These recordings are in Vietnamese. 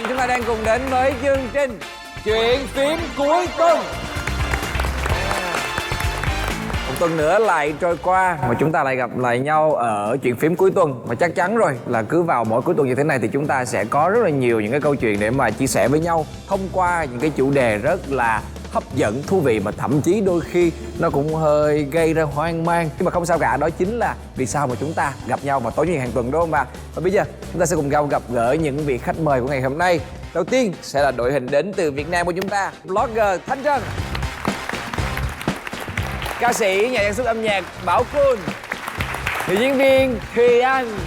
chúng ta đang cùng đến với chương trình Chuyện phím cuối tuần. Một tuần nữa lại trôi qua mà chúng ta lại gặp lại nhau ở Chuyện phím cuối tuần. Và chắc chắn rồi là cứ vào mỗi cuối tuần như thế này thì chúng ta sẽ có rất là nhiều những cái câu chuyện để mà chia sẻ với nhau thông qua những cái chủ đề rất là hấp dẫn, thú vị, mà thậm chí đôi khi nó cũng hơi gây ra hoang mang. Nhưng mà không sao cả, đó chính là vì sao mà chúng ta gặp nhau vào tối chủ nhật hàng tuần, đúng không ạ? Và bây giờ chúng ta sẽ cùng nhau gặp gỡ những vị khách mời của ngày hôm nay. Đầu tiên sẽ là đội hình đến từ Việt Nam của chúng ta, blogger Thanh Trân, ca sĩ nhà sản xuất âm nhạc Bảo Quân, nữ diễn viên Thùy Anh,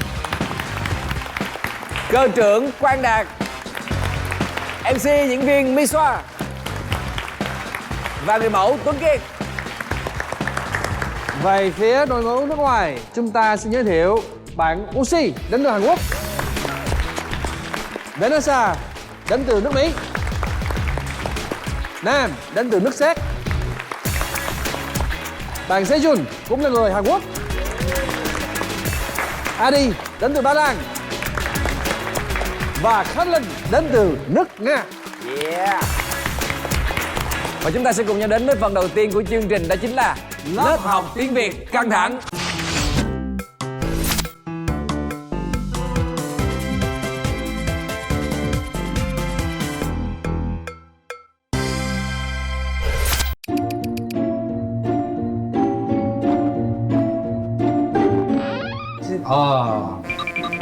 cơ trưởng Quang Đạt, MC diễn viên My Xoa và người mẫu Tuấn Kiệt. Về phía đội ngũ nước ngoài, chúng ta xin giới thiệu bạn Uzi đến từ Hàn Quốc, Vanessa đến từ nước Mỹ, Nam đến từ nước Séc, bạn Sejun cũng là người Hàn Quốc, Adi đến từ Ba Lan và Khánh Linh đến từ nước Nga. Yeah. Và chúng ta sẽ cùng nhau đến với phần đầu tiên của chương trình, đó chính là lớp học tiếng Việt căng thẳng.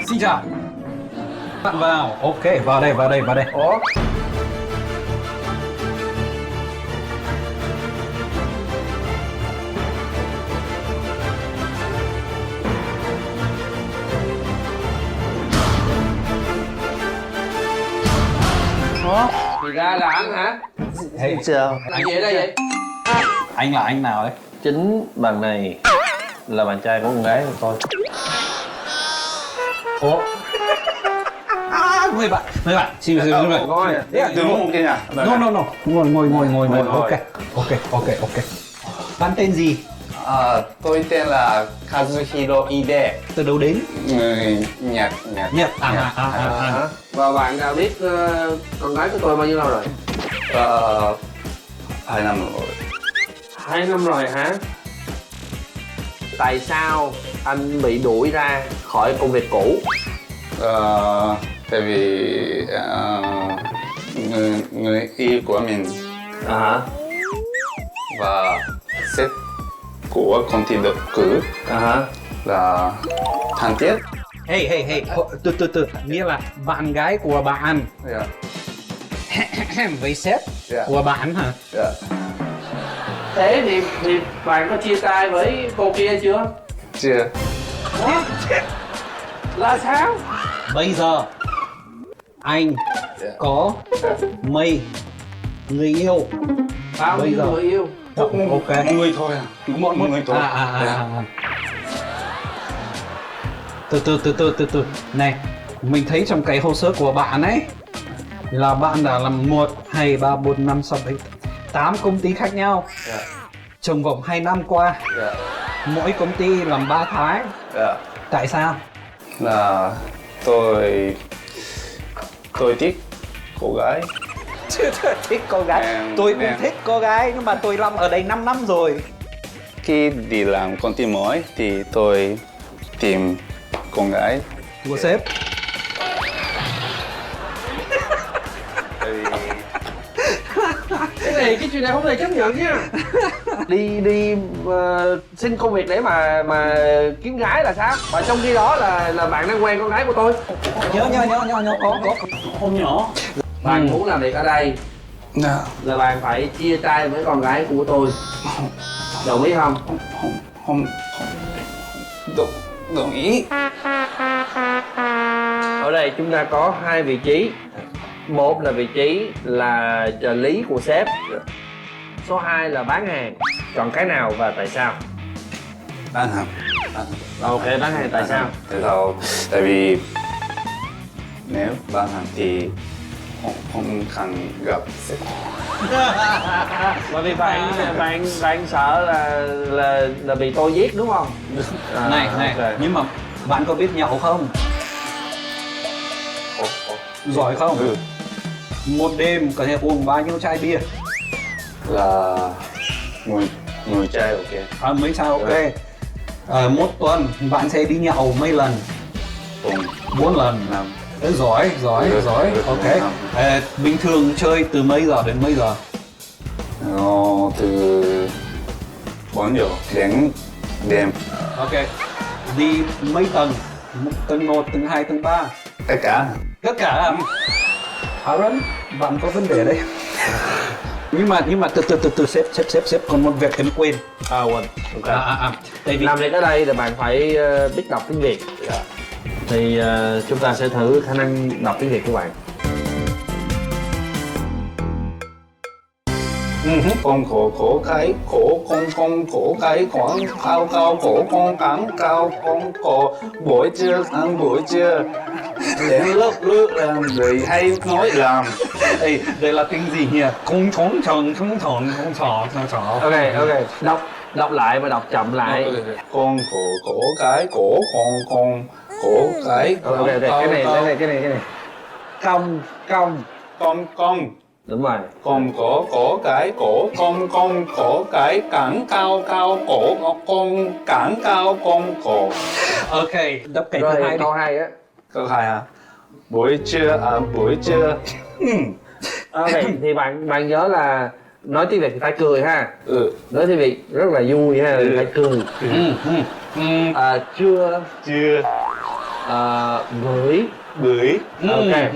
Xin chào. Bạn vào. Ok, vào đây. Ủa? Thì ra là anh hả? Hey, Chào. Làm gì ở đây vậy? anh là anh nào đấy? Chính bạn này là bạn trai của con gái của tôi. Ủa? Mời bạn. Xin mời. Ngồi. Đúng không kia nhỉ? No. Ngồi. Ok. Bạn tên gì? Tôi tên là Kazuhiro Ide, Từ đâu đến? người Nhật. Nhật. Và bạn đã biết con gái của tôi bao nhiêu lâu rồi? 2 năm rồi. 2 năm rồi hả? Tại sao anh bị đuổi ra khỏi công việc cũ? Tại vì người yêu của mình Hả? và sếp của công ty độc cử Hả? là thân thiết. Hey. Từ. Nghĩa là bạn gái của bạn Yeah. với sếp Yeah. của bạn hả? Yeah. Thế thì bạn có chia tay với cô kia chưa? Chưa. Là sao? Bây giờ anh có mấy người yêu? Bao Bây nhiêu giờ. người yêu? Ok. Người thôi à? Một người thôi. Từ. Này, mình thấy trong cái hồ sơ của bạn ấy là bạn đã làm 1, 2, 3, 4, 5, 6, 7, 8 công ty khác nhau trong vòng 2 năm qua. Mỗi công ty làm 3 tháng. Tại sao? Là tôi thích cô gái. Thích cô gái. Tôi cũng thích cô gái, nhưng mà tôi làm ở đây 5 năm rồi. Khi đi làm công ty mới thì tôi tìm con gái. Của sếp. Tại vì Cái chuyện này không thể chấp nhận nha. đi xin công việc để mà kiếm gái là sao? Và trong khi đó là bạn đang quen con gái của tôi. Nhớ có không nhỏ. Bạn muốn làm việc ở đây là bạn phải chia tay với con gái của tôi. Đồng ý không? không đồng ý. Ở đây chúng ta có 2 vị trí. Một là vị trí là trợ lý của sếp. Số 2 là bán hàng. Chọn cái nào và tại sao? Bán hàng. Ok, bán hàng tại sao? Tại vì nếu bán hàng thì không cần gặp sếp. Bởi vì bạn sợ là bị tôi giết đúng không? Này, ok. nhưng mà bạn có biết nhậu không? Giỏi không? một đêm có thể uống bao nhiêu chai bia? Là 10 chai ok. Mấy chai ok. Một tuần bạn sẽ đi nhậu mấy lần? Tuần 4 lần. 5. Giỏi. Ok. Bình thường chơi từ mấy giờ đến mấy giờ? Từ 4 giờ đến đêm. Ok. Đi mấy tầng? Tầng 1, tầng 2, tầng 3? Tất cả. Tất cả. Aaron, bạn có vấn đề đấy. nhưng mà từ xếp còn một việc em quên. Quên. Ok. Tại vì Làm việc ở đây là bạn phải biết đọc tiếng Việt. Thì chúng ta sẽ thử khả năng đọc tiếng Việt của bạn. Con cổ cái cổ con cổ cái khoảng cao cổ con cắn cao con cổ buổi trưa ăn buổi trưa đến lớp nước làm người hay nói làm. Ê, đây là tiếng gì nhỉ? Không tròn. Ok. Đọc lại và đọc chậm lại. Con cổ cái cổ con cổ cái Ok. Cái này. Cong. Đúng rồi. Con cổ cái cổ con cổ cái cẳng cao cổ con cẳng cao con cổ. Ok, đọc cái thứ Rồi hai đi. câu 2 á. Câu 2 à? Buổi trưa. Ok, thì bạn nhớ là nói tiếng Việt thì phải cười ha. Nói tiếng Việt rất là vui ha, phải cười. Trưa. Bưởi. Ok.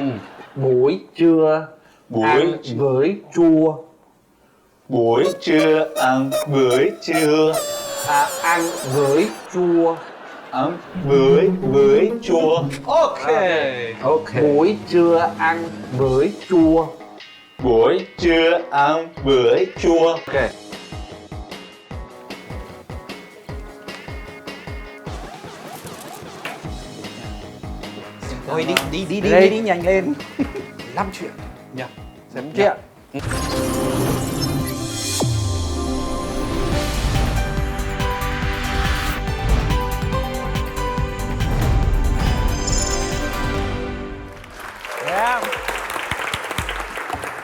Buổi trưa. Ăn bưởi chua. Buổi trưa ăn bưởi chua. Ăn bưởi chua. Ăn bưởi chua. Ok. Buổi trưa ăn bưởi chua. Buổi trưa ăn bưởi chua. Ok. Thôi đi nhanh lên. Lắm chuyện. Dạ. Xem chưa?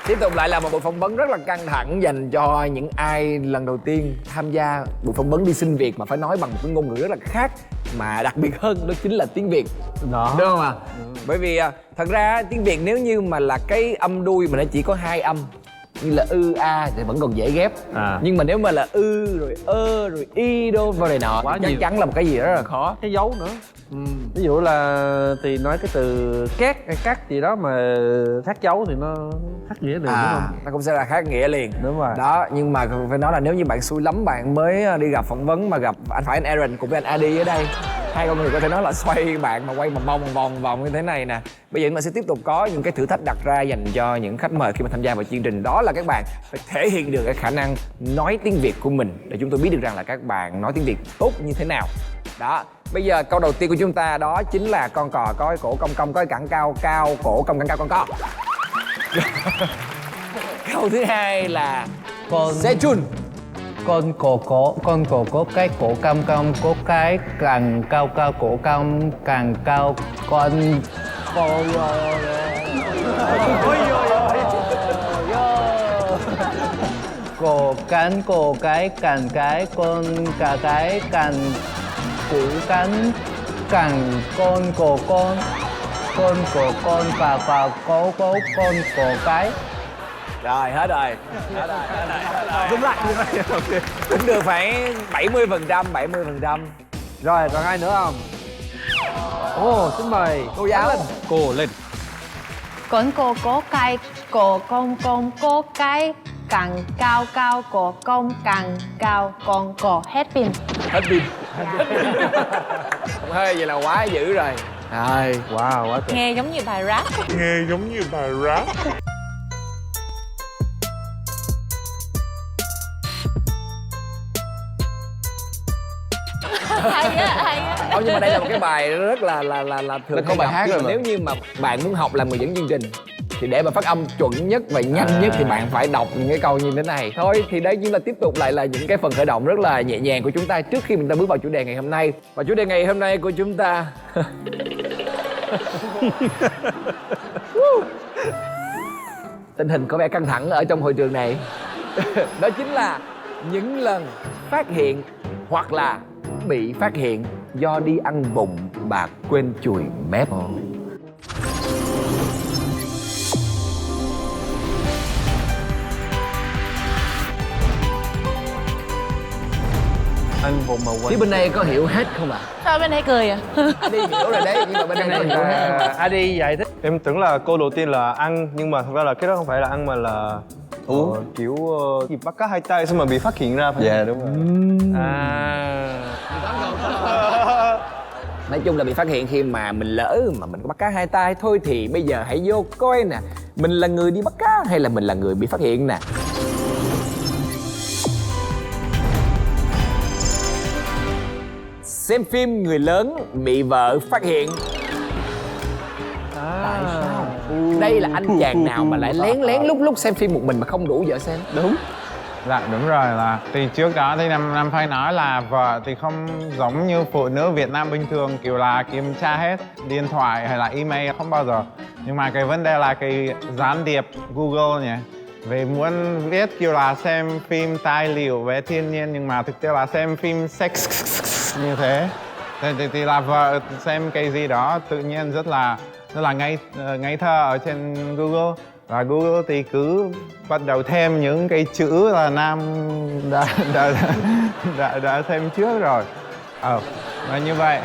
Tiếp tục lại là một buổi phỏng vấn rất là căng thẳng dành cho những ai lần đầu tiên tham gia buổi phỏng vấn đi xin việc mà phải nói bằng một cái ngôn ngữ rất là khác, mà đặc biệt hơn đó chính là tiếng Việt. Đó. Đúng không ạ? Bởi vì thật ra tiếng Việt nếu như mà là cái âm đuôi mà nó chỉ có 2 âm như là a thì vẫn còn dễ ghép. Nhưng mà nếu mà là rồi rồi y đô vào này nọ Quá chắc nhiều. chắn là một cái gì rất là khó. Cái dấu nữa. Ví dụ là thì nói cái từ két hay cắt gì đó mà khác dấu thì nó khác nghĩa liền, đúng không? Nó cũng sẽ là khác nghĩa liền. Đúng rồi. Đó, nhưng mà phải nói là nếu như bạn xui lắm, bạn mới đi gặp phỏng vấn mà gặp anh Aaron cùng với anh Adi ở đây, hai con người có thể nói là xoay bạn mà quay vòng vòng như thế này nè. Bây giờ chúng ta sẽ tiếp tục có những cái thử thách đặt ra dành cho những khách mời khi mà tham gia vào chương trình, đó là các bạn phải thể hiện được cái khả năng nói tiếng Việt của mình để chúng tôi biết được rằng là các bạn nói tiếng Việt tốt như thế nào. Đó, bây giờ câu đầu tiên của chúng ta đó chính là con cò có cái cổ cong có cái cẳng cao cổ cong cẳng cao con co. Câu thứ hai là Sechun. Con cổ có cái cổ cong có cái càng cao cổ cong càng cao con cổ cái càng cái con cả cái càng củ cắn càng con cổ con và có con cổ cái. Rồi, hết rồi. Đúng lại. Cũng được phải 70%. Rồi, còn ai nữa không? Ồ, xin mời Cô giáo. cô lên. Con cổ có cái cổ con có cái càng cao cổ con càng cao con cổ hết pin. Hết pin. Hơi vậy là quá dữ rồi. Rồi. Wow, quá tuyệt. Nghe giống như bài rap. Hay á. Không, nhưng mà đây là một cái bài rất là thường có bài hay hát gặp. rồi mà. Nếu như mà bạn muốn học làm người dẫn chương trình thì để mà phát âm chuẩn nhất và nhanh nhất thì bạn phải đọc những cái câu như thế này. Thôi thì đây chính là tiếp tục lại là những cái phần khởi động rất là nhẹ nhàng của chúng ta trước khi mình ta bước vào chủ đề ngày hôm nay. Và chủ đề ngày hôm nay của chúng ta tình hình có vẻ căng thẳng ở trong hội trường này. Đó chính là những lần phát hiện hoặc là bị phát hiện do đi ăn vụng và quên chùi mép. Ăn vụng mà quên. Phía bên đây có hiểu hết không ạ? Sao bên đây cười à? Đi hiểu rồi đấy, nhưng mà bên đây có hiểu hết. Adi giải thích. Em tưởng là câu đầu tiên là ăn, nhưng mà thật ra là cái đó không phải là ăn mà là kiểu gì bắt cá hai tay xong mà bị phát hiện ra. Dạ đúng rồi. Nói chung là bị phát hiện khi mà mình lỡ mà mình có bắt cá hai tay thôi. Thì bây giờ hãy vô coi nè, mình là người đi bắt cá hay là mình là người bị phát hiện nè. Xem phim người lớn bị vợ phát hiện. Tại sao? Đây là anh chàng nào mà lại lén lén lúc xem phim một mình mà không đủ vợ xem? Đúng. Dạ đúng rồi, là thì trước đó thì Nam phải nói là vợ thì không giống như phụ nữ Việt Nam bình thường kiểu là kiểm tra hết điện thoại hay là email, không bao giờ. Nhưng mà cái vấn đề là cái gián điệp Google nhỉ, về muốn viết kiểu là xem phim tài liệu về thiên nhiên nhưng mà thực tế là xem phim sex như thế. Thì là vợ xem cái gì đó tự nhiên rất là ngây thơ ở trên Google. Và Google thì cứ bắt đầu thêm những cái chữ là Nam đã thêm trước rồi. Và như vậy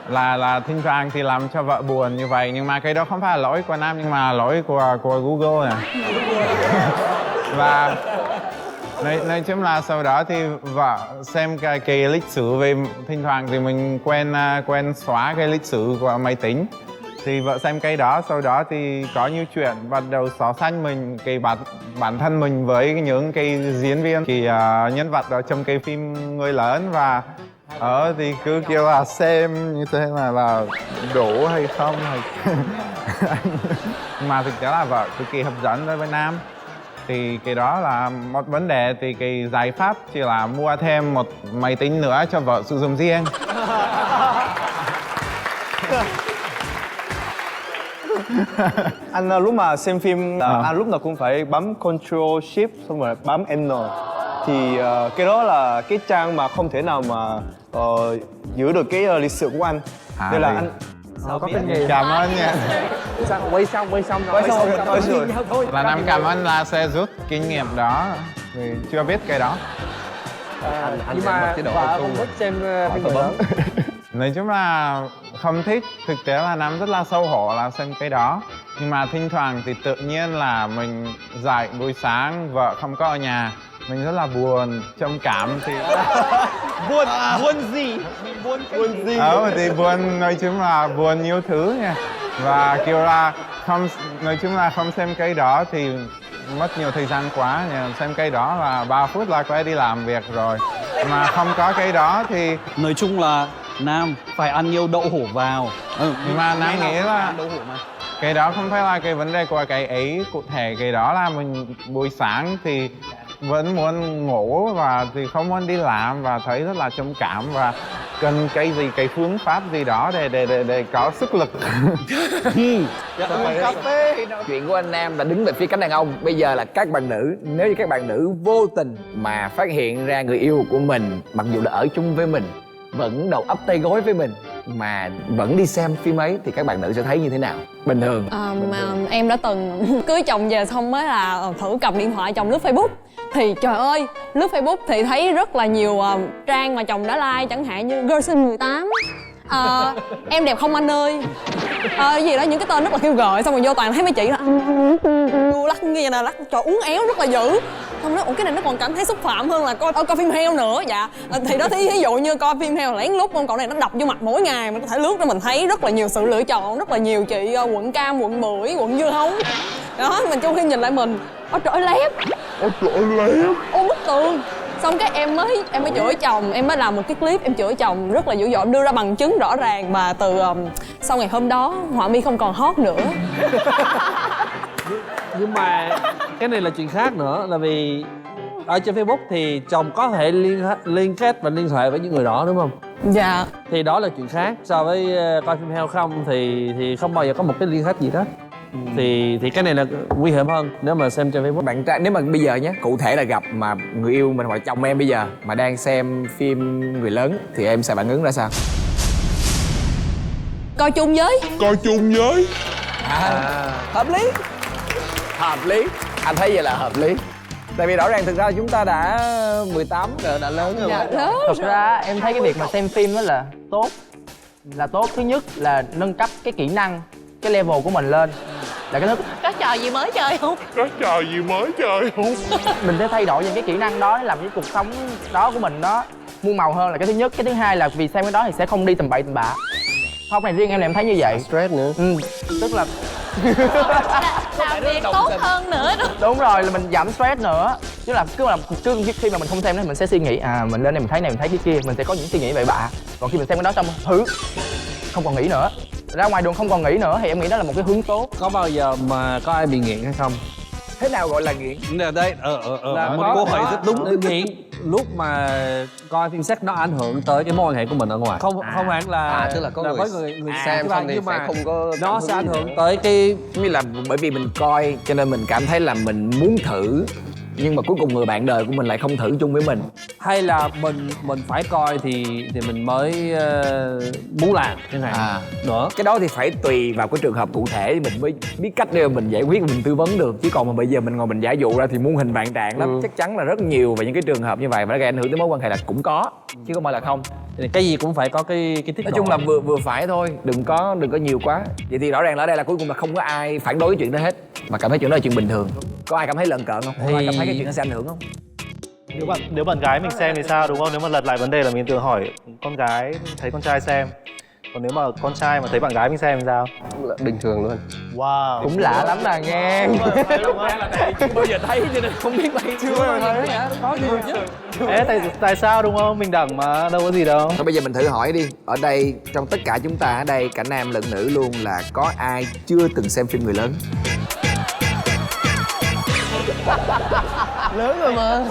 là thỉnh thoảng thì làm cho vợ buồn như vậy. Nhưng mà cái đó không phải là lỗi của Nam nhưng mà lỗi của Google này. Và nói chung là sau đó thì vợ xem cái lịch sử về thỉnh thoảng thì mình quen xóa cái lịch sử của máy tính. Thì vợ xem cái đó, sau đó thì có nhiều chuyện bắt đầu so sánh mình cái bản thân mình với những cái diễn viên, cái nhân vật ở trong cái phim người lớn. Và thì cứ kiểu là xem như thế là đủ hay không hay mà thực tế là vợ cực kỳ hấp dẫn đối với Nam. Thì cái đó là một vấn đề, thì cái giải pháp chỉ là mua thêm một máy tính nữa cho vợ sử dụng riêng. Anh lúc mà xem phim anh lúc nào cũng phải bấm Control Shift xong rồi bấm N. Thì cái đó là cái trang mà không thể nào mà giữ được cái lịch sử của anh. Nên là anh Có kinh nghiệm. Cảm ơn nha. Quay xong rồi. Là Nam cảm ơn là sẽ rút kinh nghiệm đó vì chưa biết cái đó. Nhưng mà vợ không thích xem phim người lớn. Nói chung là không thích, thực tế là Nam rất là xấu hổ là xem cái đó. Nhưng mà thỉnh thoảng thì tự nhiên là mình dậy buổi sáng vợ không có ở nhà, mình rất là buồn, trầm cảm thì Buồn gì? thì buồn, nói chung là buồn nhiều thứ nha. Và kiểu là nói chung là không xem cái đó thì mất nhiều thời gian quá. Xem cái đó là 3 phút là quay đi làm việc rồi. Mà không có cái đó thì Nói chung là Nam phải ăn nhiều đậu hũ vào. Nhưng mà Nam nghĩ là đậu hũ mà. cái đó không phải là cái vấn đề của cái ấy cụ thể. Cái đó là mình buổi sáng thì vẫn muốn ngủ và thì không muốn đi làm và thấy rất là trầm cảm và cần cái gì, cái phương pháp gì đó để có sức lực. Cà phê. Chuyện của anh Nam là đứng về phía cánh đàn ông. Bây giờ là các bạn nữ. Nếu như các bạn nữ vô tình mà phát hiện ra người yêu của mình, mặc dù là ở chung với mình, vẫn đầu ấp tay gối với mình mà vẫn đi xem phim ấy, thì các bạn nữ sẽ thấy như thế nào? Bình thường. Em đã từng cưới chồng về xong mới là thử cầm điện thoại chồng lướt Facebook. Thì trời ơi, lướt Facebook thì thấy rất là nhiều trang mà chồng đã like, chẳng hạn như Girl Sinh 18, Em Đẹp Không Anh Ơi, cái gì đó, những cái tên rất là kêu gợi. Xong rồi vô toàn thấy mấy chị là lắc như vậy nè, lắc trời uốn éo rất là dữ. Xong nói, cái này nó còn cảm thấy xúc phạm hơn là coi phim heo nữa. Dạ, thì đó thí dụ như coi phim heo lén lút, còn này nó đập vô mặt mỗi ngày. Mình có thể lướt ra mình thấy rất là nhiều sự lựa chọn, rất là nhiều chị quận cam, quận bưởi, quận dưa hấu. Đó, mình trong khi nhìn lại mình, ôi trời ơi lép, ôi bức tường. Xong cái em mới chửi chồng, em mới làm một cái clip em chửi chồng rất là dữ dội, em đưa ra bằng chứng rõ ràng. Và từ sau ngày hôm đó Họa Mi không còn hot nữa. Nhưng mà cái này là chuyện khác nữa, là vì ở trên Facebook thì chồng có thể liên kết và liên hệ với những người đó, đúng không? Dạ. Thì đó là chuyện khác. So với coi phim heo không thì không bao giờ có một cái liên kết gì đó. thì cái này là nguy hiểm hơn nếu mà xem trên Facebook. Bạn trai nếu mà bây giờ nhé, cụ thể là gặp mà người yêu mình hoặc chồng em bây giờ mà đang xem phim người lớn thì em sẽ phản ứng ra sao? Coi chung với. Hợp lý. Hợp lý. Anh thấy vậy là hợp lý. Tại vì rõ ràng thực ra chúng ta đã 18 rồi, đã lớn rồi. Dạ, lớn. Thực ra em thấy cái việc mà xem phim đó là tốt. Là tốt. Thứ nhất là nâng cấp cái kỹ năng, cái level của mình lên. Là cái thứ Có trò gì mới chơi không? mình sẽ thay đổi những cái kỹ năng đó để làm cái cuộc sống đó của mình nó muôn màu hơn là cái thứ nhất. Cái thứ hai là vì xem cái đó thì sẽ không đi tầm bậy tầm bạ. Không, này riêng em là em thấy như vậy. Stress nữa. Tức là Làm việc tốt hơn nữa đó. đúng rồi, là mình giảm stress nữa. Chứ là cứ khi mà mình không xem thì mình sẽ suy nghĩ mình lên này mình thấy cái kia, mình sẽ có những suy nghĩ bậy bạ. Còn khi mình xem cái đó xong thứ không còn nghĩ nữa, ra ngoài đường không còn nghĩ nữa thì em nghĩ đó là một cái hướng tốt. Có bao giờ mà có ai bị nghiện hay không? Thế nào gọi là nghiện? Đây, Là một có, câu hỏi rất đúng. nghiện lúc mà coi phim sex nó ảnh hưởng tới cái mối quan hệ của mình ở ngoài. Không hẳn là tức là có người người xem xong thì nhưng mà sẽ không có nó cảm sẽ ảnh hứng gì hưởng nữa. tới cái Giống như là bởi vì mình coi cho nên mình cảm thấy là mình muốn thử, nhưng mà cuối cùng người bạn đời của mình lại không thử chung với mình. hay là mình phải coi thì mình mới muốn làm chẳng hạn nữa. Cái đó thì phải tùy vào cái trường hợp cụ thể mình mới biết cách để mình giải quyết, mình tư vấn được. Chứ còn mà bây giờ mình ngồi mình giả dụ ra thì muôn hình vạn trạng lắm. Chắc chắn là rất nhiều về những cái trường hợp như vậy và nó gây ảnh hưởng tới mối quan hệ là cũng có, chứ không phải là không. Thì cái gì cũng phải có cái tiết Nói chung là vừa phải thôi, đừng có nhiều quá. Vậy thì rõ ràng là ở đây là cuối cùng là không có ai phản đối cái chuyện đó hết, mà cảm thấy chuyện đó là chuyện bình thường. Có ai cảm thấy lợn cợn không? Có ai cảm thấy cái chuyện đó sẽ ảnh hưởng không? Nếu bạn gái mình xem thì sao, đúng không? Nếu mà lật lại vấn đề là mình thường hỏi con gái thấy con trai xem, còn nếu mà con trai mà thấy bạn gái mình xem thì sao? Bình thường luôn. Wow. Cũng lạ lắm là nghe. Chưa bao giờ thấy cho nên không biết đây. Chưa bao giờ thấy hả? Có nhiều chứ. Tại sao đúng không? Bình đẳng mà, đâu có gì đâu. Thôi bây giờ mình thử hỏi đi. Ở đây trong tất cả chúng ta ở đây, cả nam lẫn nữ luôn, là có ai chưa từng xem phim người lớn? Lớn rồi mà.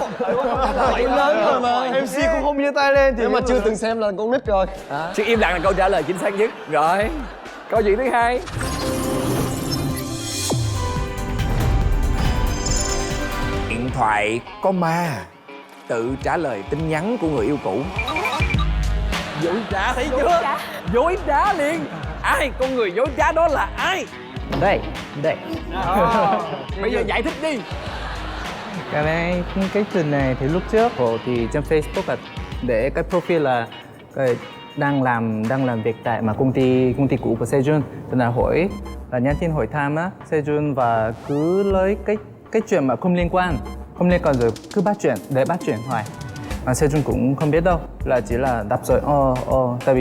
Lớn rồi mà. MC cũng không giơ tay lên thì Nếu mà chưa từng xem là con nít rồi. Sự im lặng là câu trả lời chính xác nhất. Rồi, câu chuyện thứ hai. Điện thoại có ma tự trả lời tin nhắn của người yêu cũ. Dối trá, thấy chưa? Dối trá liền. Ai? Con người dối trá đó là ai? Đây. Bây giờ giải thích đi. Cái từ này thì lúc trước thì trên Facebook là để cái profile là cái đang làm việc tại mà công ty cũ của Sejun, cho nên hỏi là nhắn tin hỏi thăm á Sejun và cứ lấy cái chuyện mà không liên quan rồi cứ bắt chuyện hoài. Mà Sejun cũng không biết đâu, là chỉ là đáp rồi tại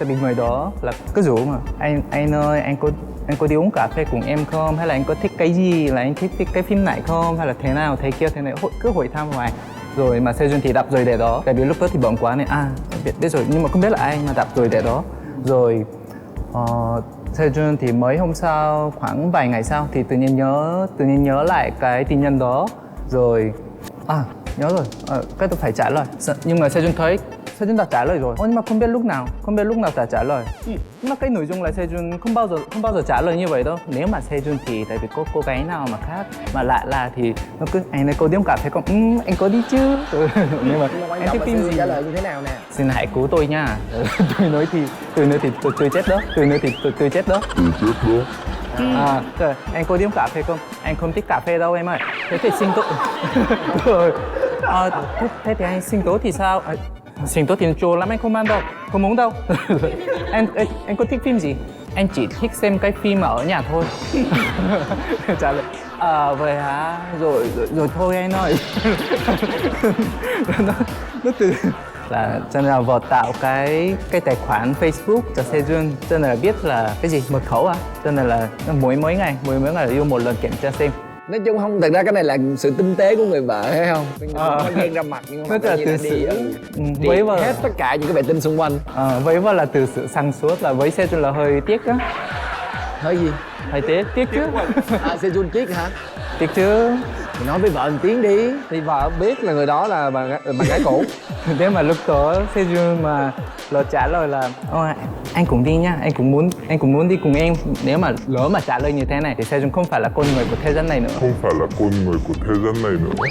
vì người đó là cứ rủ mà anh ơi anh có đi uống cà phê cùng em không, hay là anh có thích cái gì, là anh thích cái phim này không, hay là thế nào thế kia thế này, cứ hỏi thăm hoài. Rồi mà Sejun thì đáp rồi để đó, tại vì lúc đó thì bận quá này biết rồi nhưng mà không biết là ai mà đáp rồi để đó. Rồi Sejun thì mới hôm sau, khoảng vài ngày sau thì tự nhiên nhớ lại cái tin nhắn đó, rồi nhớ rồi, cái tôi phải trả lời. Nhưng mà Sejun đã trả lời rồi, nhưng mà không biết lúc nào trả lời. Nhưng mà cái nội dung là Sejun không bao giờ trả lời như vậy đâu. Nếu mà Sejun thì tại vì có cô gái nào mà khác mà lạ thì nó cứ anh ấy có đi uống cà phê không? Anh có đi chứ. Nhưng mà anh thích phim gì? Trả lời như thế nào nè? Xin hãy cứu tôi nha. Tôi nói thì tôi chết đó. Tôi chết đó. Rồi, anh có đi uống cà phê không? Anh không thích cà phê đâu em ơi. Thế thì xin tôi. Rồi. Thế thì anh xin tố thì sao? Xin tố thì chua lắm, anh không ăn đâu, không uống đâu. Anh có thích phim gì? Anh chỉ thích xem cái phim ở nhà thôi. Trả lời vậy hả? Rồi thôi anh ơi. nó từ là cho nên là vợ tạo cái tài khoản Facebook cho Sejun, cho nên là biết là cái gì mật khẩu cho nên là mỗi ngày là yêu một lần kiểm tra xem. Nói chung không, thật ra cái này là sự tinh tế của người vợ, thấy không? Nó ghen ra mặt nhưng mà là từ sự với vợ hết tất cả những cái vệ tinh xung quanh. Với vợ là từ sự sáng suốt, là với Sejun là hơi tiếc á. Hơi gì? Hơi tiếc chứ. Sejun tiếc hả? Tiếc chứ. Thì nói với vợ một tiếng đi. Thì vợ biết là người đó là bạn gái cũ. Thế mà lúc đó Sejun mà nó trả lời là anh cũng đi nhá, anh cũng muốn đi cùng em. Nếu mà lỡ mà trả lời như thế này thì Sejun không phải là con người của thế gian này nữa. Không phải là con người của thế gian này nữa.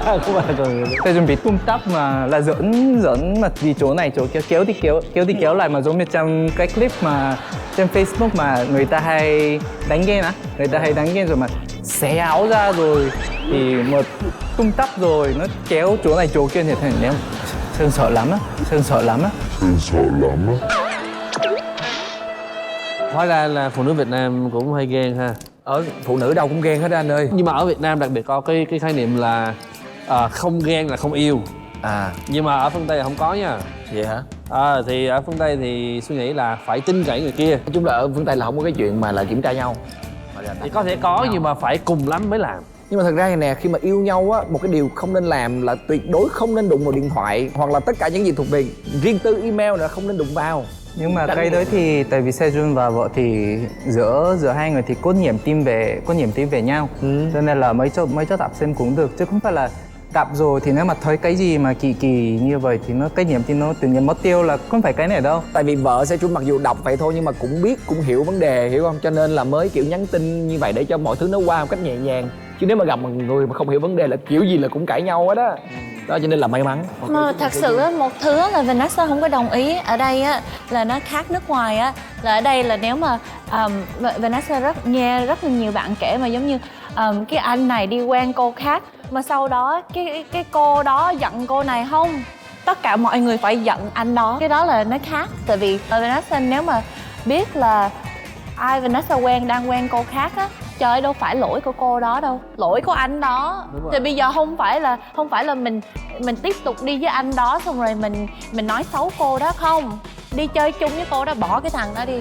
Không phải là con người. Sejun bị tung tắp mà là giỡn mà đi chỗ này chỗ kia, kéo đi kéo lại, mà giống như trong cái clip mà trên Facebook mà người ta hay đánh ghen á, người ta hay đánh ghen rồi mà xé áo ra rồi thì một tung tắp rồi nó kéo chỗ này chỗ kia thì thành nếu Sơn sợ lắm á. Sơn sợ lắm á. Hóa ra là phụ nữ Việt Nam cũng hay ghen ha. Ở phụ nữ đâu cũng ghen hết anh ơi. Nhưng mà ở Việt Nam đặc biệt có cái khái niệm là không ghen là không yêu. Nhưng mà ở phương Tây là không có nha. Vậy hả? Thì ở phương Tây thì suy nghĩ là phải tin cậy người kia. Nói chung là ở phương Tây là không có cái chuyện mà là kiểm tra nhau. Thì có thể có nhưng mà phải cùng lắm mới làm. Nhưng mà thật ra nè, khi mà yêu nhau á, một cái điều không nên làm là tuyệt đối không nên đụng vào điện thoại, hoặc là tất cả những gì thuộc về riêng tư, email nữa không nên đụng vào. Nhưng mà cái đấy thì tại vì Sejun và vợ thì giữa hai người thì có niềm tin về nhau, cho nên là mấy cho tập xem cũng được, chứ không phải là gặp rồi thì nếu mà thấy cái gì mà kỳ như vậy thì cái niềm tin nó tự nhiên mất tiêu, là không phải cái này đâu. Tại vì vợ Sejun mặc dù đọc vậy thôi nhưng mà cũng biết, cũng hiểu vấn đề, hiểu không? Cho nên là mới kiểu nhắn tin như vậy để cho mọi thứ nó qua một cách nhẹ nhàng. Chứ nếu mà gặp một người mà không hiểu vấn đề là kiểu gì là cũng cãi nhau hết á. Đó cho nên là may mắn. Mà thật sự á, một thứ là Vanessa không có đồng ý ở đây á là nó khác nước ngoài á, là ở đây là nếu mà Vanessa nghe rất là nhiều bạn kể mà giống như cái anh này đi quen cô khác mà sau đó cái cô đó giận cô này, không, tất cả mọi người phải giận anh đó, cái đó là nó khác. Tại vì Vanessa nếu mà biết là ai Vanessa đang quen cô khác á, trời ơi, đâu phải lỗi của cô đó đâu, lỗi của anh đó. Thì bây giờ không phải là mình tiếp tục đi với anh đó xong rồi mình nói xấu cô đó, không, đi chơi chung với cô đó, bỏ cái thằng đó đi,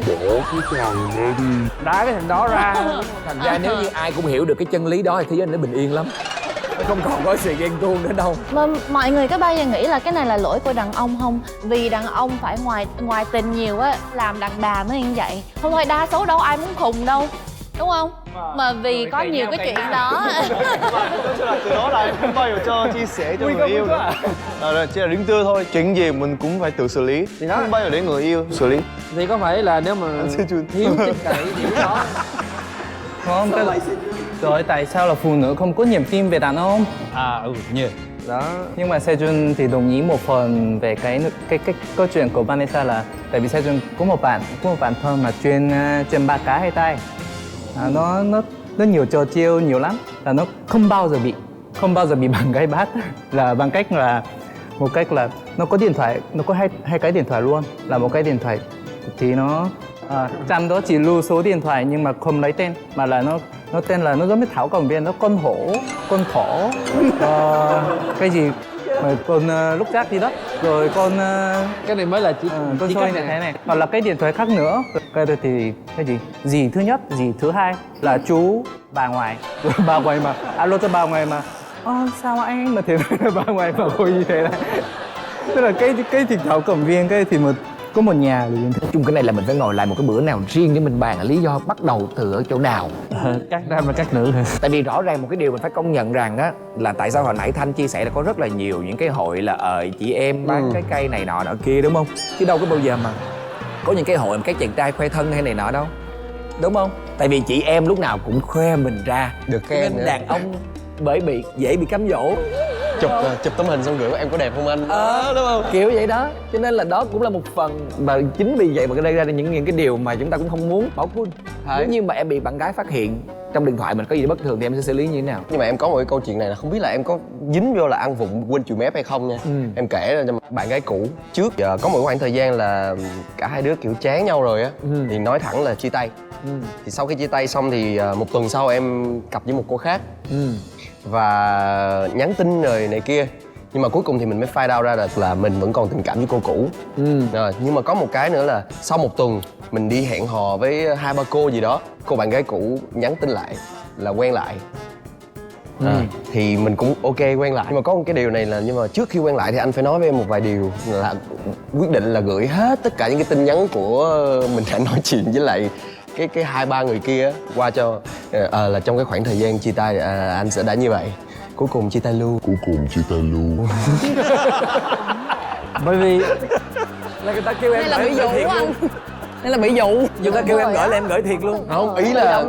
đá cái thằng đó ra. Thành ra nếu như ai cũng hiểu được cái chân lý đó thì thế giới nó bình yên lắm, nó không còn có sự ghen tuông nữa đâu. Mà mọi người có bao giờ nghĩ là cái này là lỗi của đàn ông không? Vì đàn ông phải ngoài tình nhiều á, làm đàn bà mới như vậy. Không phải đa số đâu ai muốn khùng đâu, đúng không? Mà vì có nhiều cái chuyện đó. Từ đó là em không bao giờ cho chia sẻ cho người yêu nữa. Chỉ là riêng tư thôi, chuyện gì mình cũng phải tự xử lý, không bao giờ để người yêu xử lý. Thì có phải là nếu mà thiếu tin cậy thì lúc đó Không, rồi tại sao là phụ nữ không có niềm tin về đàn ông? nhiều đó. Nhưng mà Sejun thì đồng ý một phần về cái câu chuyện của Vanessa là tại vì Sejun có một bạn thân mà chuyên ba cá hai tay. Nó nhiều trò chiêu nhiều lắm, là nó không bao giờ bị bạn gái bắt, là bằng cách là nó có điện thoại, nó có hai cái điện thoại luôn, là một cái điện thoại thì nó trong đó chỉ lưu số điện thoại nhưng mà không lấy tên, mà là nó tên là nó giống như Thảo Cầm Viên, nó con hổ, con thỏ, cái gì mà con lúc giác gì đó, rồi con cái này mới là con soi như thế này, hoặc là cái điện thoại khác nữa. Cái đó thì cái gì thứ nhất, gì thứ hai là chú bà ngoại, rồi bà ngoại mà alo cho bà ngoại mà sao anh mà thế là bà ngoại mà hồi như thế này. Tức là cái thì Thảo Cầm Viên, cái thì có một nhà rồi. Nói chung cái này là mình phải ngồi lại một cái bữa nào riêng để mình bàn là lý do bắt đầu từ ở chỗ nào. Các nam và các nữ. Tại vì rõ ràng một cái điều mình phải công nhận rằng á là tại sao hồi nãy Thanh chia sẻ là có rất là nhiều những cái hội là chị em bán cái cây này nọ kia, đúng không? Chứ đâu có bao giờ mà có những cái hội mà các chàng trai khoe thân hay này nọ đâu, đúng không? Tại vì chị em lúc nào cũng khoe mình ra được khen nên đàn ông bởi bị dễ bị cám dỗ. Chụp tấm hình xong gửi em có đẹp không anh? Đúng không? Kiểu vậy đó. Cho nên là đó cũng là một phần mà chính vì vậy mà gây ra những cái điều mà chúng ta cũng không muốn. Bảo Quân, nếu như mà em bị bạn gái phát hiện trong điện thoại mình có gì bất thường thì em sẽ xử lý như thế nào? Nhưng mà em có một cái câu chuyện này là không biết là em có dính vô là ăn vụng quên chùi mép hay không nha. Em kể ra cho bạn gái cũ trước giờ có một khoảng thời gian là cả hai đứa kiểu chán nhau rồi á, thì nói thẳng là chia tay. Thì sau khi chia tay xong thì một tuần sau em cặp với một cô khác và nhắn tin rồi này kia, nhưng mà cuối cùng thì mình mới find out ra được là mình vẫn còn tình cảm với cô cũ. Nhưng mà có một cái nữa là sau một tuần mình đi hẹn hò với 2-3 cô gì đó, cô bạn gái cũ nhắn tin lại là quen lại. Thì mình cũng ok quen lại, nhưng mà có một cái điều này là, nhưng mà trước khi quen lại thì anh phải nói với em một vài điều, là quyết định là gửi hết tất cả những cái tin nhắn của mình đã nói chuyện với lại cái hai ba người kia á, qua cho là trong cái khoảng thời gian chia tay anh sẽ đã như vậy. Cuối cùng chia tay luôn. Bởi vì Là người ta kêu em Đây là gửi bị dụ thiệt anh. luôn. Đây là bị dụ. Người ta kêu em gửi là em gửi thiệt luôn. Không, ý là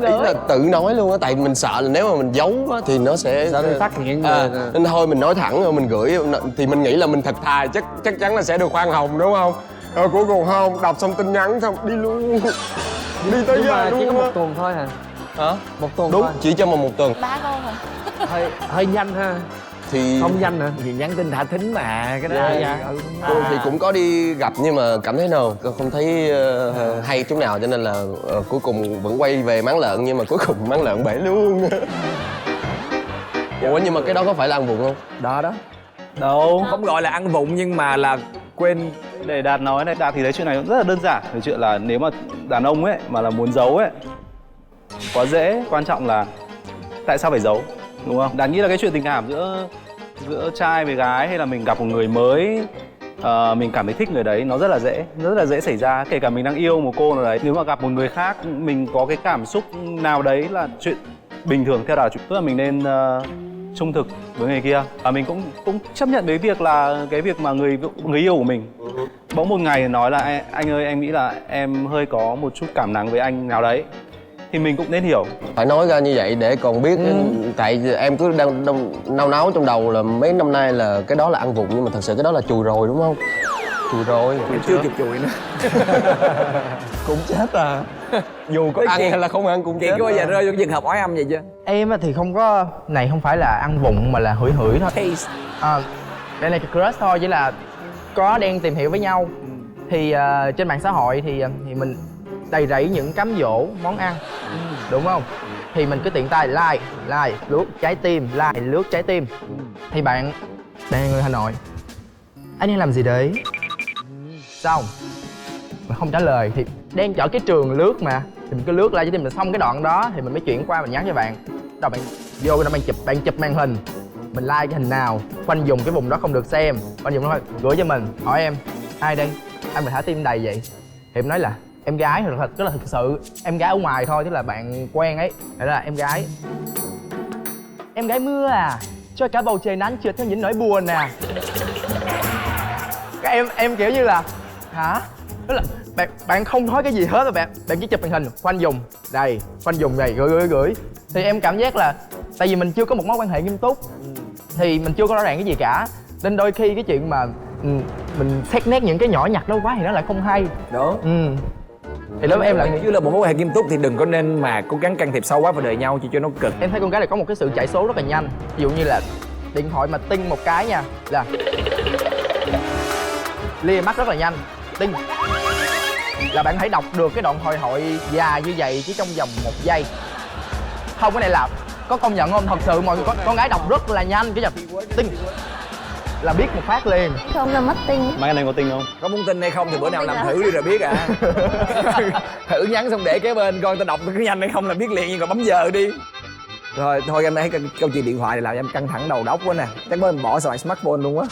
tự nói luôn á, tại mình sợ là nếu mà mình giấu á thì nó sẽ phát hiện nên thôi mình nói thẳng rồi mình gửi thì mình nghĩ là mình thật thà, chắc chắn là sẽ được khoan hồng đúng không? Rồi cuối cùng không, đọc xong tin nhắn xong đi luôn. Đi tới giờ chỉ có luôn một á. tuần thôi hả? Hả? Một tuần Đúng, thôi. chỉ trong một tuần. 3 câu hả? Hơi nhanh ha. Thì Không nhanh hả? Vì nhắn tin thả thính mà cái đó. Dạ. cô thì cũng có đi gặp nhưng mà cảm thấy không thấy hay chút nào, cho nên là cuối cùng vẫn quay về máng lợn, nhưng mà cuối cùng máng lợn bể luôn. Ủa nhưng mà cái đó có phải là ăn vụng không? Đó. Đâu. Không gọi là ăn vụng nhưng mà là quên. Để Đạt nói này, Đạt thì thấy chuyện này rất là đơn giản. Cái chuyện là nếu mà đàn ông ấy mà là muốn giấu ấy, quá dễ. Quan trọng là tại sao phải giấu, đúng không? Đạt nghĩ là cái chuyện tình cảm giữa trai với gái, hay là mình gặp một người mới, mình cảm thấy thích người đấy, nó rất là dễ xảy ra. Kể cả mình đang yêu một cô nào đấy, nếu mà gặp một người khác mình có cái cảm xúc nào đấy là chuyện bình thường theo đạo, tức là mình nên trung thực với người kia. Và mình cũng chấp nhận với việc là cái việc mà người yêu của mình bỗng một ngày nói là anh ơi em nghĩ là em hơi có một chút cảm nắng với anh nào đấy, thì mình cũng nên hiểu. Phải nói ra như vậy để còn biết. Tại em cứ đang nao náo trong đầu là mấy năm nay là cái đó là ăn vụng, nhưng mà thật sự cái đó là chùi rồi đúng không? Chùi rồi. Em chưa kịp chùi nữa. Cũng chết à. Dù có Thế ăn chị- hay là không ăn cũng Chị chết. có bao giờ rơi vô cái trường hợp ói âm vậy chưa? em á thì không có, này không phải là ăn vụng mà là hửi hửi thôi. Taste. Đây là cái crush thôi, chỉ là có đang tìm hiểu với nhau. Thì trên mạng xã hội thì mình đầy rẫy những cám dỗ món ăn, đúng không? Thì mình cứ tiện tay like lướt trái tim, like lướt trái tim. Thì bạn đang ở Hà Nội, anh đang làm gì đấy? Xong mà không trả lời, thì đang chở cái trường lướt mà, thì mình cứ lướt lại trái tim, mình xong cái đoạn đó thì mình mới chuyển qua mình nhắn cho bạn. Rồi bạn vô đó bạn chụp màn hình, mình like cái hình nào, khoanh dùng cái vùng đó không được xem, khoanh dùng nó thôi, gửi cho mình, hỏi em ai đây, ai mà thả tim đầy vậy? Thì em nói là em gái, tức là thực sự em gái ở ngoài thôi, tức là bạn quen ấy, đó là em gái. Em gái mưa à, cho cả bầu trời nắng trượt theo những nỗi buồn nè. Cái em kiểu như là hả? Tức là bạn không nói cái gì hết rồi, bạn chỉ chụp màn hình, khoanh dùng đây, gửi. Thì em cảm giác là tại vì mình chưa có một mối quan hệ nghiêm túc, thì mình chưa có rõ ràng cái gì cả, nên đôi khi cái chuyện mà mình xét nét những cái nhỏ nhặt đó quá thì nó lại không hay. Đó. Thì đối với em là chứ là một mối quan hệ nghiêm túc thì đừng có nên mà cố gắng can thiệp sâu quá vào đời nhau cho nó cực. em thấy con gái này có một cái sự chạy số rất là nhanh. Ví dụ như là điện thoại mà tinh một cái nha là lia mắt rất là nhanh, tinh là bạn hãy đọc được cái đoạn hội thoại dài như vậy chỉ trong vòng 1 giây. Không, cái này là có công nhận không? Thật sự mọi người con gái đọc rất là nhanh, cái dòng tinh là biết một phát liền. Không là mất tinh. Mấy anh em có tinh không? Có muốn tin hay không thì bữa nào làm thử đi rồi biết à. Thử nhắn xong để kế bên coi tao đọc có nhanh hay không là biết liền, nhưng còn bấm giờ đi. Rồi thôi em thấy câu chuyện điện thoại này làm em căng thẳng đầu đốc quá nè, chắc mới bỏ xài smartphone luôn á.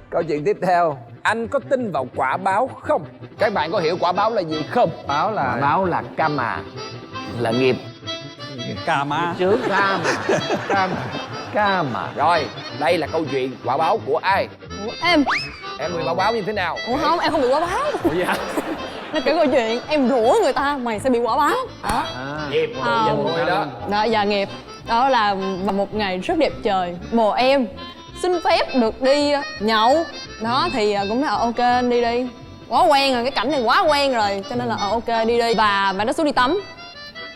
Câu chuyện tiếp theo, anh có tin vào quả báo không? Các bạn có hiểu quả báo là gì không? Báo là Quả báo là karma, là nghiệp. Karma. Chứ karma. Rồi, đây là câu chuyện quả báo của ai? Ủa, em. Em bị quả báo như thế nào? Ủa không, em không bị quả báo. Ủa vậy hả? Nó kể câu chuyện em rủa người ta mày sẽ bị quả báo đó. Nghiệp rồi đó. Đó, dạ nghiệp. Đó là vào một ngày rất đẹp trời, bồ em xin phép được đi nhậu. Đó thì cũng nói ok anh đi. Quá quen rồi, cái cảnh này quá quen rồi, cho nên là ok đi. Và bạn đó xuống đi tắm.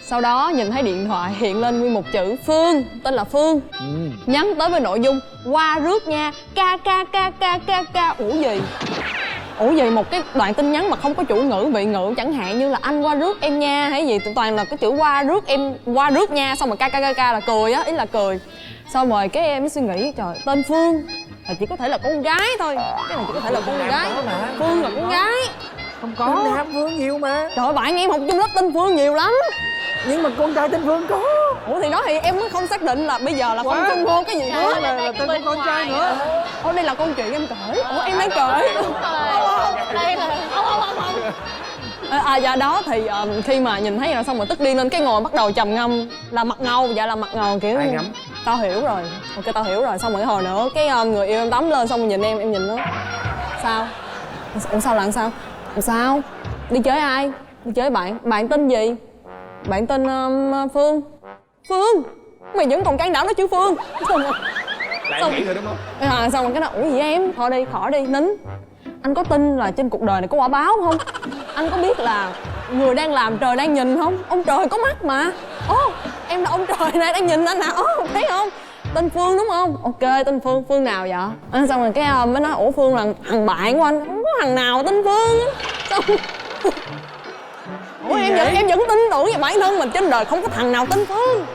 Sau đó nhìn thấy điện thoại hiện lên nguyên một chữ Phương, tên là Phương. Nhắn tới với nội dung qua rước nha, ca. Ủa gì một cái đoạn tin nhắn mà không có chủ ngữ vị ngữ, chẳng hạn như là anh qua rước em nha hay gì, toàn là cái chữ qua rước em, qua rước nha, xong rồi ca là cười á, ý là cười. Xong rồi cái em mới suy nghĩ trời, tên Phương là chỉ có thể là con gái thôi, cái này chỉ có thể là con gái, Phương là con gái. Không có. Nam Phương nhiều mà. Trời ơi, bạn em học chung lớp tên Phương nhiều lắm. Nhưng mà con trai tên Phương có. Ủa thì đó thì em mới không xác định là bây giờ là không xưng hô cái gì nữa. Là tên của con trai nữa. Ủa đây là câu chuyện em kể. Ủa em đang kể. Đúng rồi. Đây là Dạ đó thì khi mà nhìn thấy rồi xong rồi tức điên lên cái ngồi bắt đầu trầm ngâm là mặt ngầu, dạ là mặt ngầu kiểu Ai ngắm? tao hiểu rồi, ok tao hiểu rồi. Xong rồi cái hồi nữa cái người yêu em tắm lên xong rồi nhìn em nhìn nó sao? Ủa sao là sao? Sao? Đi chơi ai? Đi chơi bạn, bạn tên gì? Bạn tên Phương. Phương? Mày vẫn còn can đảm nói chữ Phương. Xong rồi Lại nghĩ rồi đúng không? xong rồi cái nào ủa gì em? Thôi đi, khỏi đi, nín. Anh có tin là trên cuộc đời này có quả báo không? Anh có biết là người đang làm trời đang nhìn không? Ông trời có mắt mà. Ồ, em là ông trời này đang nhìn anh nè. Ồ, thấy không? Tên Phương đúng không? Ok, tên Phương. Phương nào vậy? Xong rồi cái mới nói ủa Phương là thằng bạn của anh. Không có thằng nào tên Phương á. Xong ủa em vẫn tin tưởng về bản thân mình, trên đời không có thằng nào tên Phương.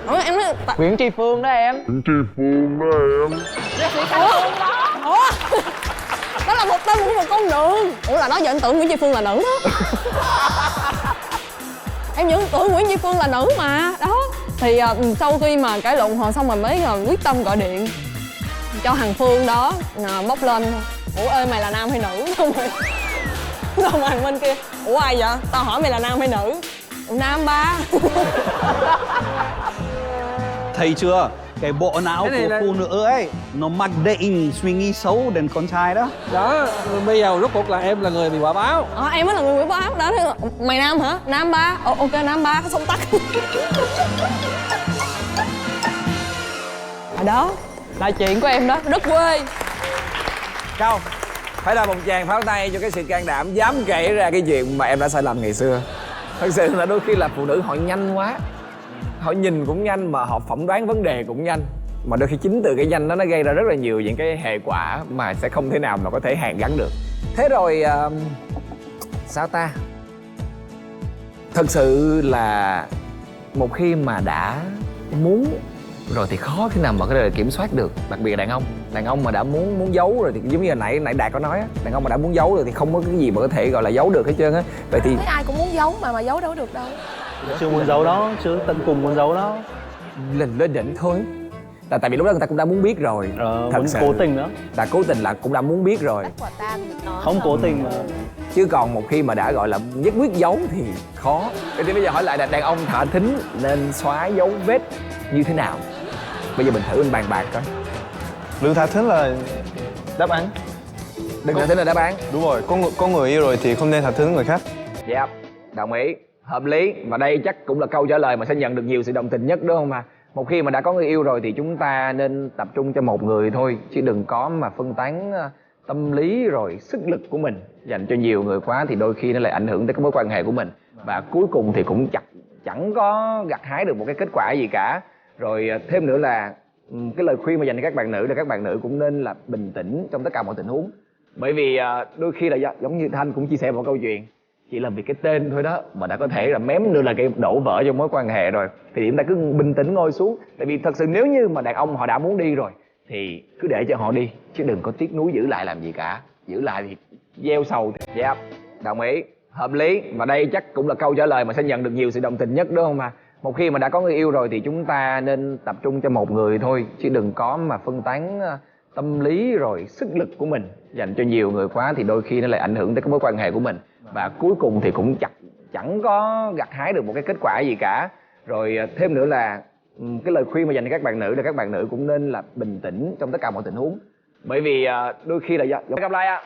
Ủa em nói Nguyễn Tri Phương đó em. Nguyễn Tri Phương đó em. ủa đó là một tên của một con đường. Ủa là đó giờ anh tưởng Nguyễn Tri Phương là nữ đó. Em vẫn tưởng Nguyễn Tri Phương là nữ mà. Đó thì sau khi mà cãi lộn họ xong rồi mới quyết tâm gọi điện cho thằng Phương đó bốc lên. Ủa ơi mày là nam hay nữ? Xong rồi thằng bên kia ủa ai vậy? Tao hỏi mày là nam hay nữ? Nam ba. Thấy chưa? Cái bộ não của phụ nữ ấy nó mặc định suy nghĩ xấu đến con trai đó. Đó, bây giờ rốt cuộc là em là người bị quả báo. Em mới là người bị quả báo đó. Mày nam hả? Nam ba. Ok nam ba, xong tắt. Đó là chuyện của em đó, rất quê. Cao, phải là một tràng pháo tay cho cái sự can đảm dám kể ra cái chuyện mà em đã sai lầm ngày xưa. Thật sự là đôi khi là phụ nữ họ nhanh quá, họ nhìn cũng nhanh mà họ phỏng đoán vấn đề cũng nhanh, mà đôi khi chính từ cái nhanh đó nó gây ra rất là nhiều những cái hệ quả mà sẽ không thể nào mà có thể hàn gắn được. Thế rồi sao ta, thật sự là một khi mà đã muốn rồi thì khó khi nào mà có thể kiểm soát được, đặc biệt là đàn ông mà đã muốn giấu rồi thì giống như nãy Đạt có nói á, đàn ông mà đã muốn giấu rồi thì không có cái gì mà có thể gọi là giấu được hết trơn á. Vậy thì thấy ai cũng muốn giấu mà giấu đâu được đâu. Chưa muốn giấu đó, chưa tận cùng muốn giấu đó. lên đỉnh thôi. Là tại vì lúc đó người ta cũng đã muốn biết rồi. Muốn cố tình nữa. Là cố tình là cũng đã muốn biết rồi. Không cố tình mà. Chứ còn một khi mà đã gọi là nhất quyết giấu thì khó. Thế thì bây giờ hỏi lại là đàn ông thả thính nên xóa dấu vết như thế nào? Bây giờ mình thử mình bàn bạc coi. Đừng thả thính là đáp án. Đừng thả thính là đáp án. Đúng rồi, có người yêu rồi thì không nên thả thính người khác. Dạ, đồng ý, hợp lý. Và đây chắc cũng là câu trả lời mà sẽ nhận được nhiều sự đồng tình nhất đúng không mà. Một khi mà đã có người yêu rồi thì chúng ta nên tập trung cho một người thôi, chứ đừng có mà phân tán tâm lý rồi sức lực của mình dành cho nhiều người quá thì đôi khi nó lại ảnh hưởng tới cái mối quan hệ của mình. Và cuối cùng thì cũng chẳng có gặt hái được một cái kết quả gì cả. Rồi thêm nữa là cái lời khuyên mà dành cho các bạn nữ là các bạn nữ cũng nên là bình tĩnh trong tất cả mọi tình huống. Bởi vì đôi khi là giống như Thanh cũng chia sẻ một câu chuyện, chỉ là vì cái tên thôi đó mà đã có thể là mém nữa là cái đổ vỡ trong mối quan hệ rồi. Thì chúng ta cứ bình tĩnh ngồi xuống. Tại vì thật sự nếu như mà đàn ông họ đã muốn đi rồi thì cứ để cho họ đi, chứ đừng có tiếc nuối giữ lại làm gì cả. Giữ lại thì gieo sầu. Dạ, đồng ý, hợp lý. Và đây chắc cũng là câu trả lời mà sẽ nhận được nhiều sự đồng tình nhất đúng không mà. Một khi mà đã có người yêu rồi thì chúng ta nên tập trung cho một người thôi, chứ đừng có mà phân tán tâm lý rồi sức lực của mình dành cho nhiều người quá thì đôi khi nó lại ảnh hưởng tới cái mối quan hệ của mình. Và cuối cùng thì cũng chẳng có gặt hái được một cái kết quả gì cả. Rồi thêm nữa là cái lời khuyên mà dành cho các bạn nữ là các bạn nữ cũng nên là bình tĩnh trong tất cả mọi tình huống. Bởi vì đôi khi là gặp lại ạ.